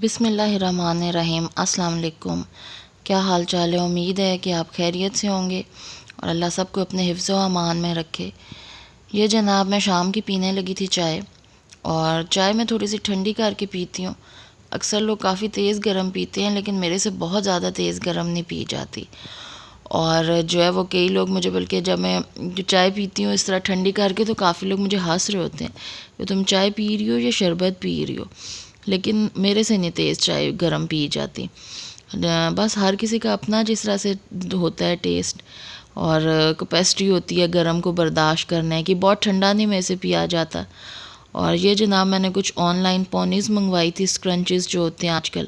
बिस्मिल्लाहिर्रहमानिर्रहीम। अस्सलाम वालेकुम। क्या हाल चाल है? उम्मीद है कि आप खैरियत से होंगे और अल्लाह सबको अपने हिफ्ज़ व अमान में रखे। ये जनाब मैं शाम की पीने लगी थी चाय, और चाय मैं थोड़ी सी ठंडी करके पीती हूँ। अक्सर लोग काफ़ी तेज़ गर्म पीते हैं, लेकिन मेरे से बहुत ज़्यादा तेज़ गर्म नहीं पी जाती। और जो है वो कई लोग मुझे, बल्कि जब मैं जो चाय पीती हूँ इस तरह ठंडी करके, तो काफ़ी लोग मुझे हंस रहे होते हैं कि तुम चाय पी रही हो या शरबत पी रही हो। लेकिन मेरे से नहीं तेज़ चाय गर्म पी जाती। बस हर किसी का अपना जिस तरह से होता है टेस्ट और कैपेसिटी होती है गर्म को बर्दाश्त करने की। बहुत ठंडा नहीं मेरे से पिया जाता। और ये जनाब मैंने कुछ ऑनलाइन पोनीज़ मंगवाई थी, स्क्रंचेस जो होते हैं आजकल,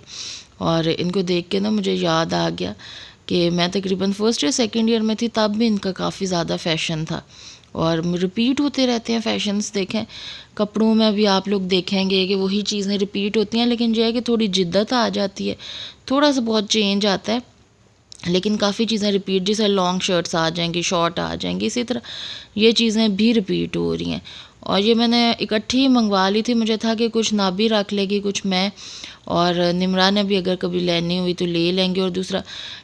और इनको देख के ना मुझे याद आ गया कि मैं तकरीबन फर्स्ट या सेकंड ईयर में थी, तब भी इनका काफ़ी ज़्यादा फ़ैशन था और रिपीट होते रहते हैं फ़ैशंस। देखें कपड़ों में भी आप लोग देखेंगे कि वही चीज़ें रिपीट होती हैं, लेकिन जो है कि थोड़ी जिद्दत आ जाती है, थोड़ा सा बहुत चेंज आता है, लेकिन काफ़ी चीज़ें रिपीट, जैसे लॉन्ग शर्ट्स आ जाएंगी, शॉर्ट आ जाएंगी, इसी तरह ये चीज़ें भी रिपीट हो रही हैं। और ये मैंने इकट्ठी मंगवा ली थी, मुझे था कि कुछ ना भी रख लेगी, कुछ मैं और निमरा ने भी अगर कभी लेनी हुई तो ले लेंगे। और दूसरा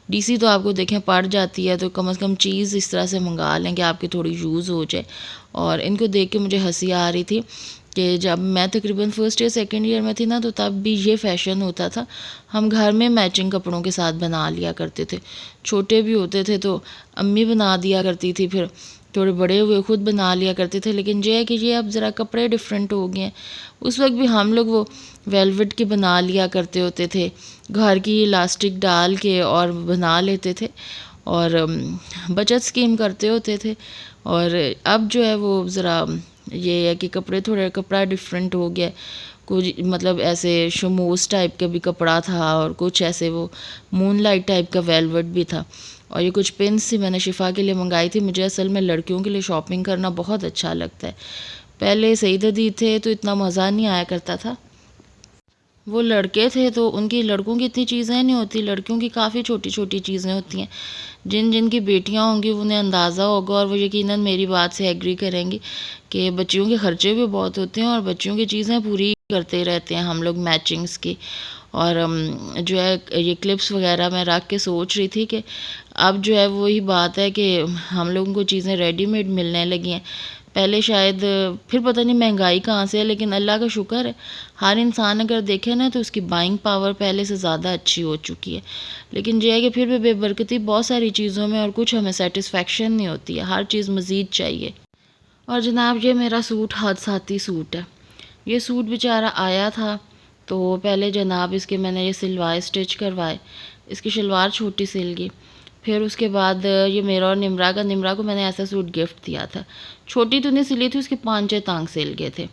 डीसी तो आपको देखें पड़ जाती है, तो कम से कम चीज़ इस तरह से मंगा लेंगे आपकी थोड़ी यूज़ हो जाए। और इनको देख के मुझे हंसी आ रही थी कि जब मैं तकरीबन फर्स्ट या सेकंड ईयर में थी ना, तो तब भी ये फ़ैशन होता था। हम घर में मैचिंग कपड़ों के साथ बना लिया करते थे। छोटे भी होते थे तो अम्मी बना दिया करती थी, फिर थोड़े बड़े हुए खुद बना लिया करते थे। लेकिन ये है कि ये अब ज़रा कपड़े डिफरेंट हो गए हैं। उस वक्त भी हम लोग वो वेलवेट की बना लिया करते होते थे, घर की इलास्टिक डाल के और बना लेते थे, और बचत स्कीम करते होते थे। और अब जो है वो ज़रा ये है कि कपड़ा डिफरेंट हो गया। कुछ मतलब ऐसे शमोस टाइप का भी कपड़ा था, और कुछ ऐसे वो मूनलाइट टाइप का वेलवेट भी था। और ये कुछ पिन्स थी मैंने शिफा के लिए मंगाई थी। मुझे असल में लड़कियों के लिए शॉपिंग करना बहुत अच्छा लगता है। पहले सईद अदीब थे तो इतना मज़ा नहीं आया करता था। वो लड़के थे तो उनकी, लड़कों की इतनी चीज़ें नहीं होती, लड़कियों की काफ़ी छोटी छोटी चीज़ें होती हैं। जिन जिन की बेटियां होंगी उन्हें अंदाज़ा होगा, और वो यकीनन मेरी बात से एग्री करेंगी कि बच्चियों के ख़र्चे भी बहुत होते हैं और बच्चियों की चीज़ें पूरी करते रहते हैं हम लोग मैचिंग्स की। और जो है ये क्लिप्स वगैरह मैं रख के सोच रही थी कि अब जो है वही बात है कि हम लोगों को चीज़ें रेडीमेड मिलने लगी हैं। पहले शायद, फिर पता नहीं महंगाई कहाँ से है, लेकिन अल्लाह का शुक्र है हर इंसान अगर देखे ना तो उसकी बाइंग पावर पहले से ज़्यादा अच्छी हो चुकी है। लेकिन ये है कि फिर भी बेबरकती बहुत सारी चीज़ों में, और कुछ हमें सेटिस्फेक्शन नहीं होती है, हर चीज़ मज़ीद चाहिए। और जनाब ये मेरा सूट हादसाती सूट है। ये सूट बेचारा आया था तो पहले जनाब इसके मैंने ये सिलवाए, स्टिच करवाए, इसकी शलवार छोटी सिल गई। फिर उसके बाद ये मेरा और निमरा को मैंने ऐसा सूट गिफ्ट दिया था। छोटी तो नहीं सिली थी, उसके 5-6 टांग सिल गए थे।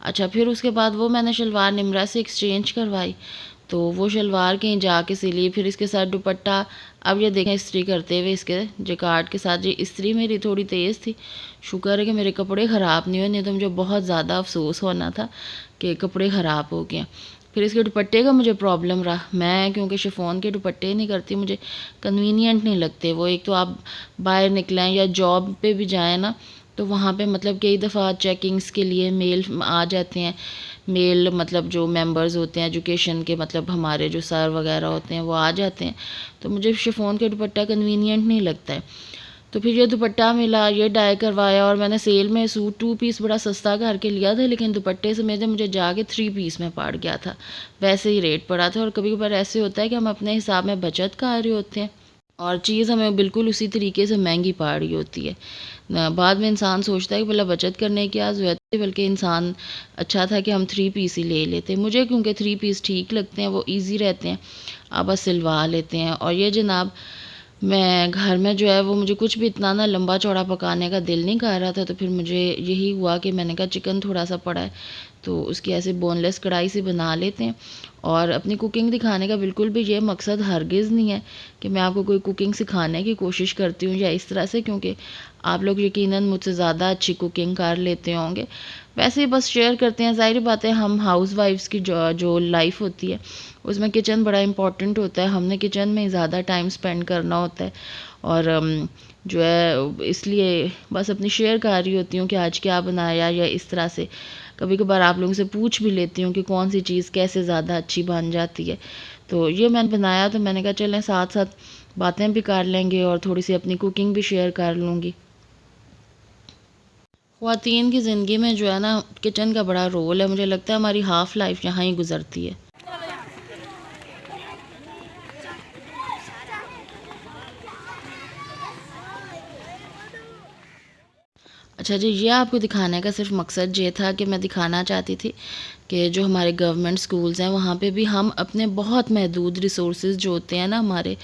अच्छा, फिर उसके बाद वो मैंने शलवार निमरा से एक्सचेंज करवाई, तो वो शलवार कहीं जाके सिली। फिर इसके साथ दुपट्टा, अब ये देखें इस्त्री करते हुए इसके जैकार्ड के साथ, ये इस्त्री मेरी थोड़ी तेज़ थी। शुक्र है कि मेरे कपड़े ख़राब नहीं हुए, नहीं तो मुझे बहुत ज़्यादा अफसोस होना था कि कपड़े ख़राब हो गए। फिर इसके दुपट्टे का मुझे प्रॉब्लम रहा। मैं क्योंकि शिफॉन के दुपट्टे नहीं करती, मुझे कन्वीनियंट नहीं लगते वो। एक तो आप बाहर निकलें या जॉब पे भी जाएँ ना, तो वहाँ पे मतलब कई दफ़ा चेकिंग्स के लिए मेल आ जाते हैं। मेल मतलब जो मेंबर्स होते हैं एजुकेशन के, मतलब हमारे जो सर वगैरह होते हैं वो आ जाते हैं, तो मुझे शिफॉन के दुपट्टा कन्वीनियंट नहीं लगता है। तो फिर ये दुपट्टा मिला, ये डाई करवाया, और मैंने सेल में सूट 2 पीस बड़ा सस्ता करके लिया था, लेकिन दुपट्टे से मुझे जाके 3 पीस में पड़ गया था। वैसे ही रेट पड़ा था। और कभी कभार ऐसे होता है कि हम अपने हिसाब में बचत कर रहे होते हैं और चीज़ हमें बिल्कुल उसी तरीके से महंगी पड़ रही होती है। बाद में इंसान सोचता है कि भला बचत करने की क्या ज़रूरत है, बल्कि इंसान अच्छा था कि हम 3 पीस ही ले लेते। मुझे क्योंकि 3 पीस ठीक लगते हैं, वो ईजी रहते हैं, आप बस सिलवा लेते हैं। और ये जनाब मैं घर में जो है वो, मुझे कुछ भी इतना ना लंबा चौड़ा पकाने का दिल नहीं कर रहा था, तो फिर मुझे यही हुआ कि मैंने कहा चिकन थोड़ा सा पड़ा है तो उसकी ऐसे बोनलेस कढ़ाई से बना लेते हैं। और अपनी कुकिंग दिखाने का बिल्कुल भी ये मकसद हरगिज़ नहीं है कि मैं आपको कोई कुकिंग सिखाने की कोशिश करती हूँ या इस तरह से, क्योंकि आप लोग यकीनन मुझसे ज़्यादा अच्छी कुकिंग कर लेते होंगे। वैसे ही बस शेयर करते हैं। ज़ाहिर बात है हम हाउस वाइफ्स की जो जो लाइफ होती है उसमें किचन बड़ा इम्पॉर्टेंट होता है, हमने किचन में ज़्यादा टाइम स्पेंड करना होता है। और जो है इसलिए बस अपनी शेयर कर रही होती हूँ कि आज क्या बनाया या इस तरह से। कभी कभार आप लोगों से पूछ भी लेती हूँ कि कौन सी चीज़ कैसे ज़्यादा अच्छी बन जाती है। तो ये मैंने बनाया, तो मैंने कहा चलें साथ साथ बातें भी कर लेंगे और थोड़ी सी अपनी कुकिंग भी शेयर कर लूँगी। ख़वातीन की ज़िंदगी में जो है ना, किचन का बड़ा रोल है। मुझे लगता है हमारी हाफ़ लाइफ यहाँ ही गुज़रती है। अच्छा जी, ये आपको दिखाने का सिर्फ मकसद ये था कि मैं दिखाना चाहती थी कि जो हमारे गवर्नमेंट स्कूल्स हैं वहाँ पे भी हम अपने बहुत महदूद रिसोर्सेज जो होते हैं ना हमारे,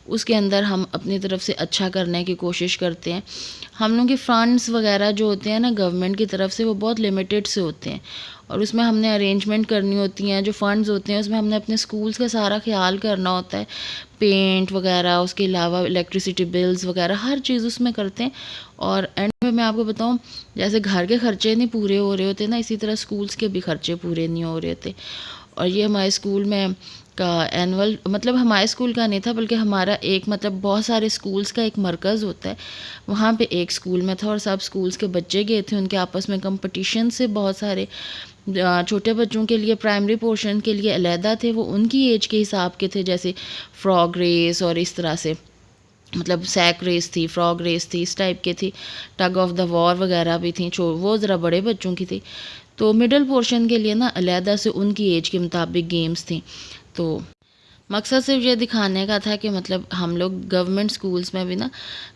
उसके अंदर हम अपनी तरफ से अच्छा करने की कोशिश करते हैं। हम लोग के फ़ंड्स वगैरह जो होते हैं ना गवर्नमेंट की तरफ से, वो बहुत लिमिटेड से होते हैं और उसमें हमने अरेंजमेंट करनी होती हैं। जो फ़ंड्स होते हैं उसमें हमने अपने स्कूल्स का सारा ख़्याल करना होता है, पेंट वगैरह, उसके अलावा इलेक्ट्रिसिटी बिल्स वगैरह हर चीज़ उसमें करते हैं। और एंड में मैं आपको बताऊँ, जैसे घर के खर्चे नहीं पूरे हो रहे होते ना, इसी तरह स्कूल्स के भी खर्चे पूरे नहीं हो रहे थे। और ये हमारे स्कूल में का एनुअल, मतलब हमारे स्कूल का नहीं था बल्कि हमारा एक, मतलब बहुत सारे स्कूल्स का एक मरकज़ होता है, वहाँ पे एक स्कूल में था और सब स्कूल्स के बच्चे गए थे। उनके आपस में कंपटीशन से बहुत सारे छोटे बच्चों के लिए प्राइमरी पोर्शन के लिए अलहदा थे, वो उनकी एज के हिसाब के थे, जैसे फ्रॉग रेस और इस तरह से, मतलब सैक रेस थी, फ्रॉग रेस थी, इस टाइप की थी। टग ऑफ द वॉर वगैरह भी थी, वो ज़रा बड़े बच्चों की थी। तो मिडिल पोर्शन के लिए ना अलहदा से उनकी एज के मुताबिक गेम्स थी। तो मकसद सिर्फ ये दिखाने का था कि मतलब हम लोग गवर्नमेंट स्कूल्स में भी ना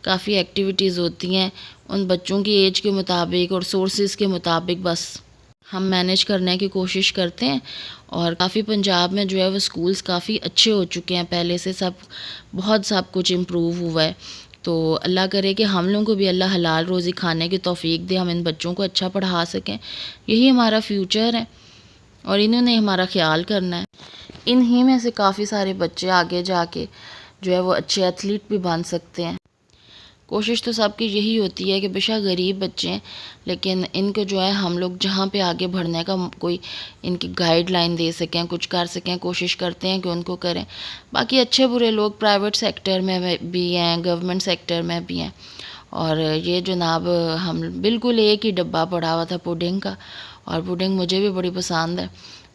काफ़ी एक्टिविटीज़ होती हैं उन बच्चों की एज के मुताबिक और सोर्सेज के मुताबिक, बस हम मैनेज करने की कोशिश करते हैं। और काफ़ी पंजाब में जो है वो स्कूल्स काफ़ी अच्छे हो चुके हैं पहले से, सब कुछ इम्प्रूव हुआ है। तो अल्लाह करे कि हम लोगों को भी अल्लाह हलाल रोज़ी खाने की तौफीक दे, हम इन बच्चों को अच्छा पढ़ा सकें। यही हमारा फ्यूचर है और इन्होंने हमारा ख्याल करना है। इन्हीं में से काफ़ी सारे बच्चे आगे जाके जो है वो अच्छे एथलीट भी बन सकते हैं। कोशिश तो सबकी यही होती है कि बेशक गरीब बच्चे हैं, लेकिन इनको जो है हम लोग जहाँ पे आगे बढ़ने का कोई इनकी गाइडलाइन दे सकें, कुछ कर सकें, कोशिश करते हैं कि उनको करें। बाकी अच्छे बुरे लोग प्राइवेट सेक्टर में भी हैं, गवर्नमेंट सेक्टर में भी हैं। और ये जनाब, हम बिल्कुल एक ही डब्बा पड़ा हुआ था पुडिंग का, और पुडिंग मुझे भी बड़ी पसंद है।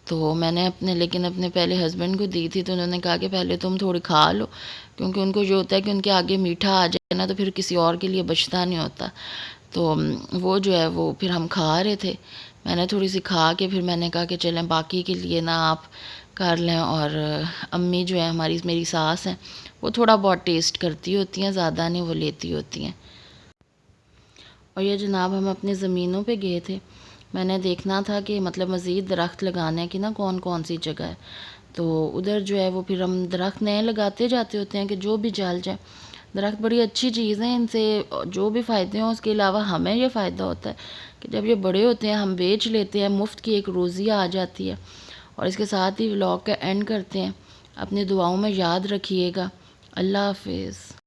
तो मैंने अपने पहले हस्बैंड को दी थी, तो उन्होंने कहा कि पहले तुम थोड़ी खा लो, क्योंकि उनको जो होता है कि उनके आगे मीठा आ जाए ना तो फिर किसी और के लिए बचता नहीं होता। तो वो जो है वो फिर हम खा रहे थे, मैंने थोड़ी सी खा के फिर मैंने कहा कि चलें बाकी के लिए ना आप कर लें। और अम्मी जो है हमारी, मेरी सास हैं, वो थोड़ा बहुत टेस्ट करती होती हैं, ज़्यादा नहीं वो लेती होती हैं। और ये जनाब, हम अपनी ज़मीनों पे गए थे, मैंने देखना था कि मतलब मज़ीद दरख्त लगाने की ना कौन कौन सी जगह है। तो उधर जो है वो फिर हम दरख्त नए लगाते जाते होते हैं कि जो भी जल जाए। दरख्त बड़ी अच्छी चीज़ है, इनसे जो भी फ़ायदे हों उसके अलावा हमें ये फ़ायदा होता है कि जब ये बड़े होते हैं हम बेच लेते हैं, मुफ्त की एक रोज़ी आ जाती है। और इसके साथ ही व्लॉग का एंड करते हैं। अपनी दुआओं में याद रखिएगा। अल्लाह हाफ़िज़।